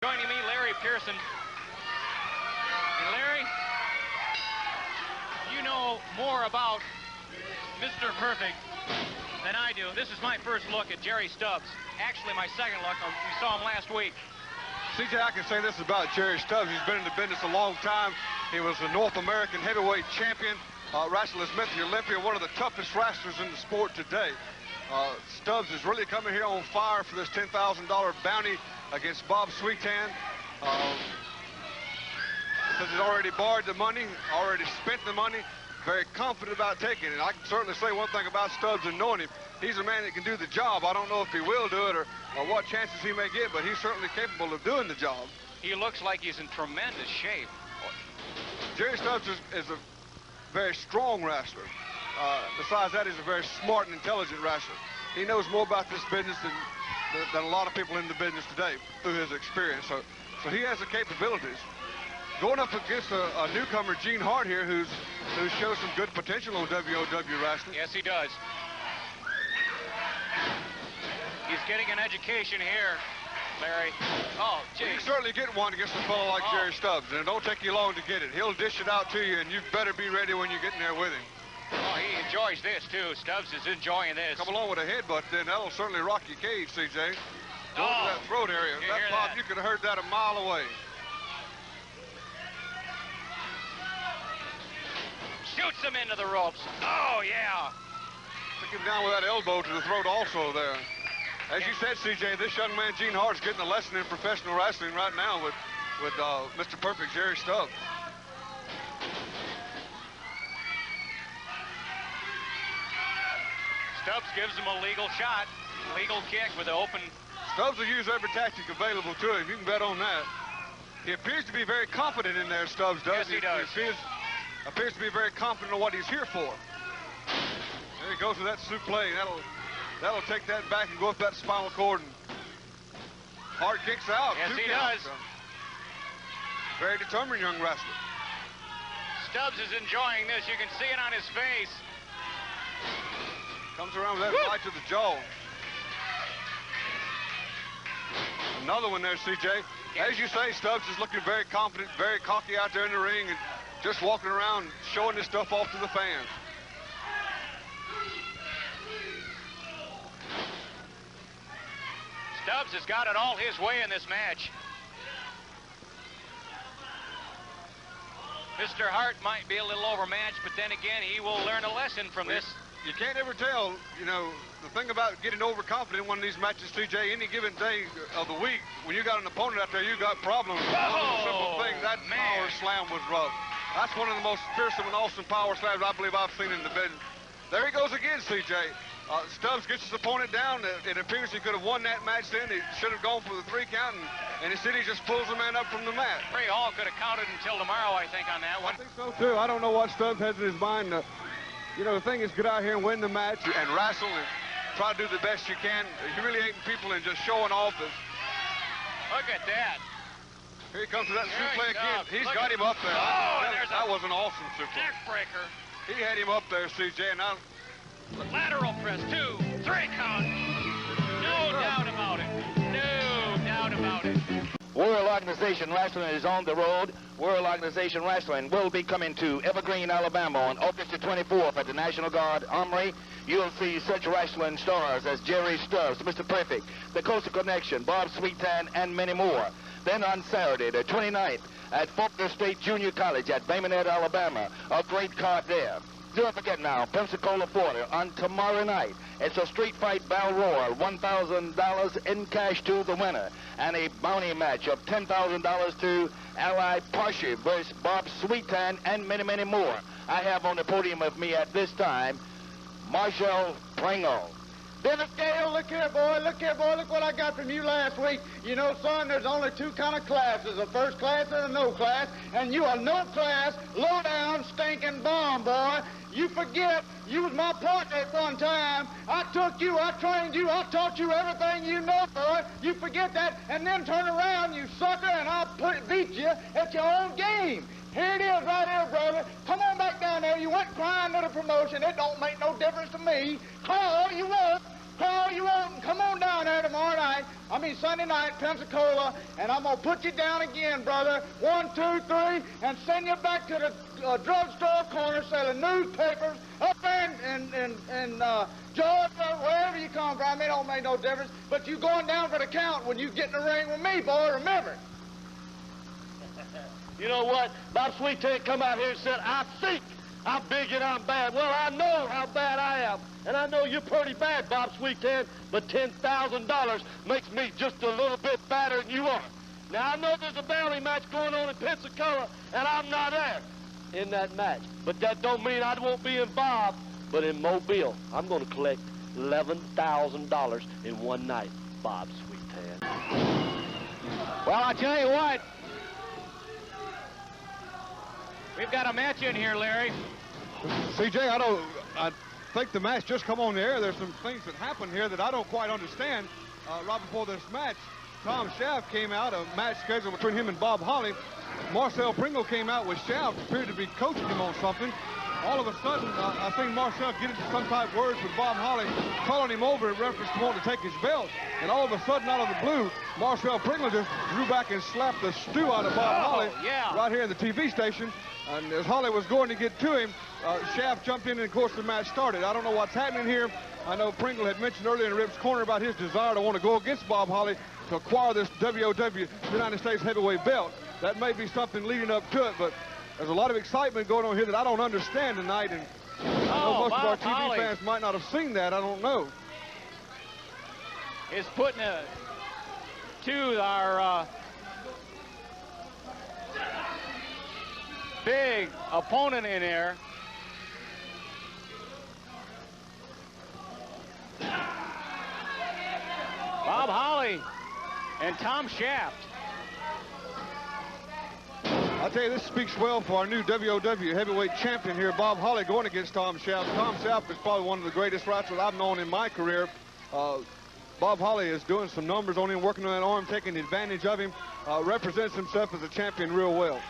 Joining me, Larry Pearson. And Larry, you know more about Mr. Perfect than I do. This is my first look at Jerry Stubbs. Actually, my second look. We saw him last week. CJ, I can say this about Jerry Stubbs. He's been in the business a long time. He was the North American heavyweight champion, wrestler Smith, the Olympian, one of the toughest wrestlers in the sport today. Stubbs is really coming here on fire for this $10,000 bounty against Bob Sweetan. Says he's already borrowed the money, already spent the money, very confident about taking it. I can certainly say one thing about Stubbs and knowing him. He's a man that can do the job. I don't know if he will do it or what chances he may get, but he's certainly capable of doing the job. He looks like he's in tremendous shape. Jerry Stubbs is a very strong wrestler. Besides that, he's a very smart and intelligent wrestler. He knows more about this business than a lot of people in the business today through his experience. So he has the capabilities. Going up against a newcomer, Gene Hart here, who shows some good potential on W.O.W. wrestling. Yes, he does. He's getting an education here, Larry. Oh, gee. You can certainly get one against a fellow like Jerry Stubbs, and it don't take you long to get it. He'll dish it out to you, and you better be ready when you get in there with him. Oh, he enjoys this, too. Stubbs is enjoying this. Come along with a headbutt, then that'll certainly rock your cage, CJ. Go to that throat area. That pop, you could have heard that a mile away. Shoots him into the ropes. Oh, yeah. Took him down with that elbow to the throat also there. As you said, CJ, this young man, Gene Hart's getting a lesson in professional wrestling right now with Mr. Perfect, Jerry Stubbs. Stubbs gives him a legal shot, legal kick with an open. Stubbs will use every tactic available to him. You can bet on that. He appears to be very confident in there, Stubbs does. Yes, he does. He appears to be very confident in what he's here for. There he goes with that suplex. That'll take that back and go up that spinal cord. And Hart kicks out. Yes, he does. Very determined young wrestler. Stubbs is enjoying this. You can see it on his face. Comes around with that right to the jaw. Another one there, CJ. As you say, Stubbs is looking very confident, very cocky out there in the ring, and just walking around showing this stuff off to the fans. Stubbs has got it all his way in this match. Mr. Hart might be a little overmatched, but then again, he will learn a lesson from this. You can't ever tell, you know, the thing about getting overconfident in one of these matches, CJ, any given day of the week, when you got an opponent out there, you got problems. One of the simple things, that power slam was rough. That's one of the most fearsome and awesome power slams I believe I've seen in the business. There he goes again, CJ. Stubbs gets his opponent down. It appears he could have won that match then. He should have gone for the 3 count, and instead he just pulls the man up from the mat. Ray Hall could have counted until tomorrow, I think, on that one. I think so, too. I don't know what Stubbs has in his mind. You know, the thing is, get out here and win the match and wrestle and try to do the best you can, humiliating people and just showing off. Look at that. Here he comes to that suplex again. He's got him up there. Oh, that was an awesome suplex. Neck breaker. He had him up there, CJ, and now... Lateral press, 2, 3 count. No doubt about it. No doubt about it. World Organization Wrestling is on the road. World Organization Wrestling will be coming to Evergreen, Alabama on August the 24th at the National Guard Armory. You'll see such wrestling stars as Jerry Stubbs, Mr. Perfect, the Coastal Connection, Bob Sweetan, and many more. Then on Saturday, the 29th, at Faulkner State Junior College at Baymonette, Alabama, a great card there. Don't forget now, Pensacola, Florida, on tomorrow night. It's a street fight battle royal, $1,000 in cash to the winner, and a bounty match of $10,000 to Ally Parshy versus Bob Sweetan, and many, many more. I have on the podium with me at this time, Marshall Pringle. Dennis Gale, look here, boy, look what I got from you last week. You know, son, there's only 2 kind of classes, a first class and a no class, and you a no class, low down, stinking bomb, boy. You forget, you was my partner at one time. I took you, I trained you, I taught you everything you know, boy. You forget that, and then turn around, you sucker, and I'll beat you at your own game. Here it is right here, brother. Come on back down there. You went crying to the promotion. It don't make no difference to me. Cry all you want. Oh, you won't. Come on down there tomorrow night. Sunday night, Pensacola, and I'm going to put you down again, brother. 1, 2, 3, and send you back to the drugstore corner selling newspapers up there in Georgia, wherever you come from. It don't make no difference. But you going down for the count when you get in the ring with me, boy. Remember. You know what? Bob Sweetan come out here and said, I think I'm big and I'm bad. Well, I know how bad I am. And I know you're pretty bad, Bob Sweetan, but $10,000 makes me just a little bit badder than you are. Now, I know there's a bounty match going on in Pensacola, and I'm not there in that match. But that don't mean I won't be involved. But in Mobile, I'm going to collect $11,000 in one night, Bob Sweetan. Well, I tell you what. We've got a match in here, Larry. CJ, I think the match just come on the air. There's some things that happen here that I don't quite understand. Right before this match, Tom Shaft came out, a match scheduled between him and Bob Holly. Marcel Pringle came out with Shaft, appeared to be coaching him on something. All of a sudden, I seen Marcel get into some type of words with Bob Holly, calling him over in reference to wanting to take his belt. And all of a sudden, out of the blue, Marcel Pringle just drew back and slapped the stew out of Bob Holly right here in the TV station. And as Holly was going to get to him, Shaft jumped in, and of course the match started. I don't know what's happening here. I know Pringle had mentioned earlier in Rip's Corner about his desire to want to go against Bob Holly to acquire this W.O.W. United States heavyweight belt. That may be something leading up to it, but there's a lot of excitement going on here that I don't understand tonight, and I know most of our TV fans might not have seen that. I don't know. Is putting to our big opponent in there. Bob Holly and Tom Shaft. I'll tell you, this speaks well for our new W.O.W. heavyweight champion here, Bob Holly, going against Tom Shaft. Tom Shaft is probably one of the greatest wrestlers I've known in my career. Bob Holly is doing some numbers on him, working on that arm, taking advantage of him, represents himself as a champion real well.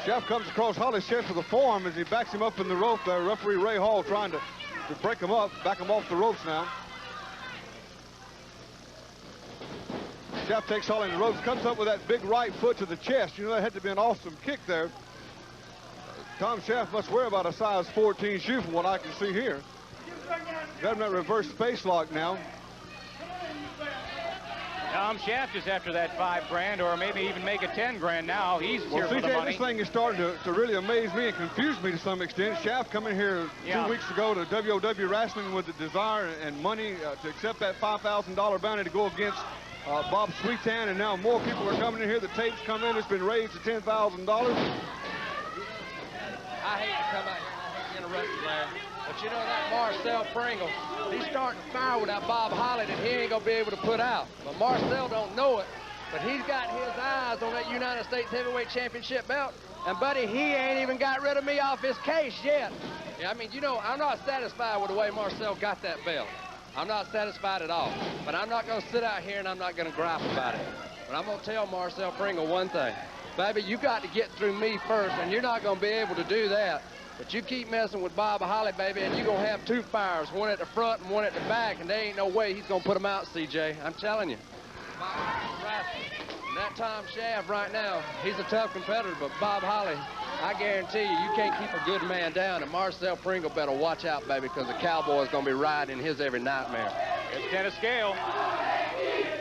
Shaft comes across Holly's chest with a forearm as he backs him up in the rope there. Referee Ray Hall trying to break him up, back him off the ropes now. Shaft takes Holly in the ropes, comes up with that big right foot to the chest. You know, that had to be an awesome kick there. Tom Shaft must wear about a size 14 shoe from what I can see here. Got him that reverse space lock now. Tom Shaft is after that $5 grand, or maybe even make it $10 grand now. He's here for the money. This thing is starting to really amaze me and confuse me to some extent. Shaft coming here 2 weeks ago to W.O.W. Wrestling with the desire and money to accept that $5,000 bounty to go against Bob Sweetan, and now more people are coming in here. The tapes come in. It's been raised to $10,000. I hate to come out here and I hate to interrupt you, Larry, but you know that Marcel Pringle, he's starting to fire with that Bob Holly that he ain't gonna be able to put out. But Marcel don't know it, but he's got his eyes on that United States Heavyweight Championship belt. And buddy, he ain't even got rid of me off his case yet. Yeah, I mean, you know, I'm not satisfied with the way Marcel got that belt. I'm not satisfied at all. But I'm not gonna sit out here and I'm not gonna gripe about it. But I'm gonna tell Marcel Pringle one thing. Baby, you got to get through me first, and you're not gonna be able to do that. But you keep messing with Bob Holly, baby, and you're going to have two fires, one at the front and one at the back, and there ain't no way he's going to put them out, CJ. I'm telling you. And that Tom Shaft right now, he's a tough competitor, but Bob Holly, I guarantee you, you can't keep a good man down. And Marcel Pringle better watch out, baby, because the Cowboy's going to be riding his every nightmare. It's Dennis Gale.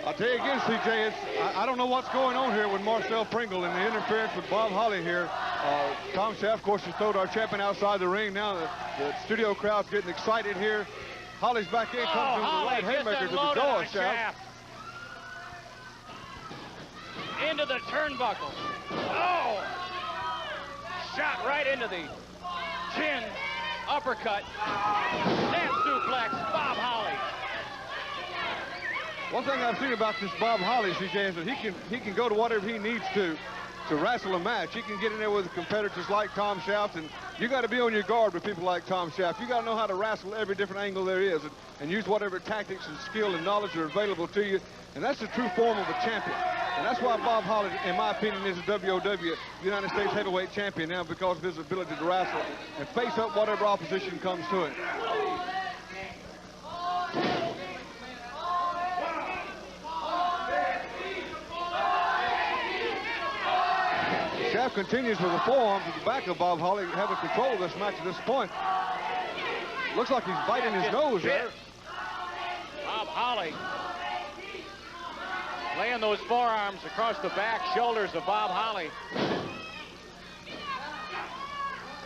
I'll tell you again, CJ, I don't know what's going on here with Marcel Pringle and the interference with Bob Holly here. Tom Shaft, of course, has thrown our champion outside the ring. Now the studio crowd's getting excited here. Holly's back in, comes in with the right haymaker to the door, Shaft. Into the turnbuckle. Oh! Shot right into the chin. Uppercut. Snap suplex. Bob Holly. One thing I've seen about this Bob Holly, CJ, is that he can go to whatever he needs to wrestle a match. He can get in there with competitors like Tom Shaft, and you got to be on your guard with people like Tom Shaft. You got to know how to wrestle every different angle there is, and use whatever tactics and skill and knowledge are available to you. And that's the true form of a champion. And that's why Bob Holly, in my opinion, is the W.O.W. United States Heavyweight Champion now, because of his ability to wrestle and face up whatever opposition comes to him. Shaft continues with the forearms at the back of Bob Holly, having control of this match at this point. Looks like he's biting his nose there. Bob Holly laying those forearms across the back shoulders of Bob Holly.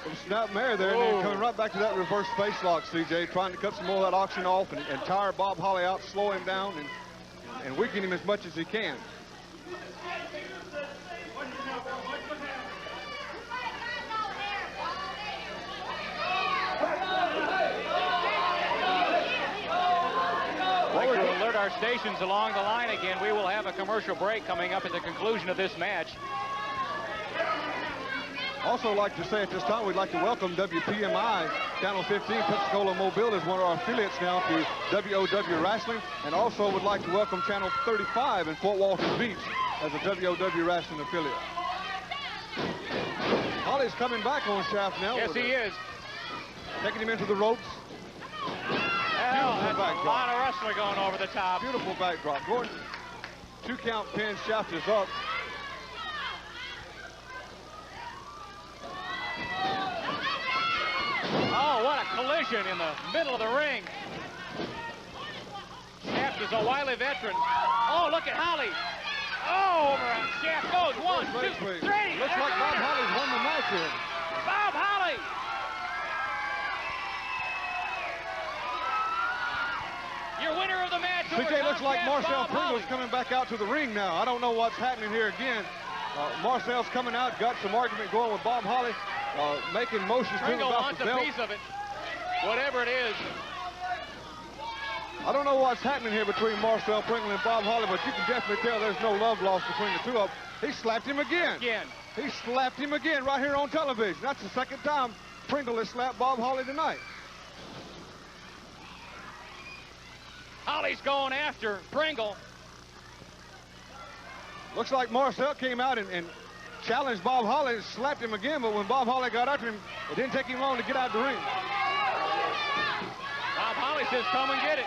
Some snap mare there, and then coming right back to that reverse face lock, CJ, trying to cut some more of that oxygen off and tire Bob Holly out, slow him down, and weaken him as much as he can. To alert our stations along the line again, we will have a commercial break coming up at the conclusion of this match. Also like to say at this time, we'd like to welcome WPMI, Channel 15, Pensacola Mobile is one of our affiliates now to W.O.W. Wrestling, and also would like to welcome Channel 35 in Fort Walton Beach as a W.O.W. Wrestling affiliate. Holly's coming back on Shaft now. Yes, he is. Taking him into the ropes. Well, that's a lot of wrestling going over the top. Beautiful backdrop. Going 2 count pin. Shaft is up. Oh, what a collision in the middle of the ring. Shaft is a wily veteran. Oh, look at Holly. Oh, over on Shaft goes. 1, 2, 3. Looks like Bob Holly's won the match here. Bob Holly. Your winner of the match. CJ, looks like Marcel Pringle's coming back out to the ring now. I don't know what's happening here again. Marcel's coming out, got some argument going with Bob Holly, making motions to him Pringle about wants the a belt. piece of it, whatever it is. I don't know what's happening here between Marcel Pringle and Bob Holly, but you can definitely tell there's no love lost between the two of them. He slapped him again. He slapped him again right here on television. That's the second time Pringle has slapped Bob Holly tonight. Holly's going after Pringle. Looks like Marcel came out and challenged Bob Holly and slapped him again, but when Bob Holly got after him, it didn't take him long to get out of the ring. Bob Holly says, come and get it.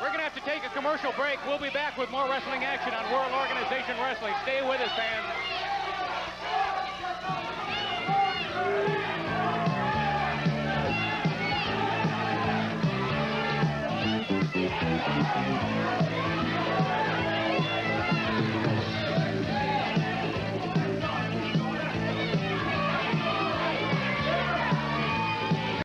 We're going to have to take a commercial break. We'll be back with more wrestling action on World Organization Wrestling. Stay with us, fans.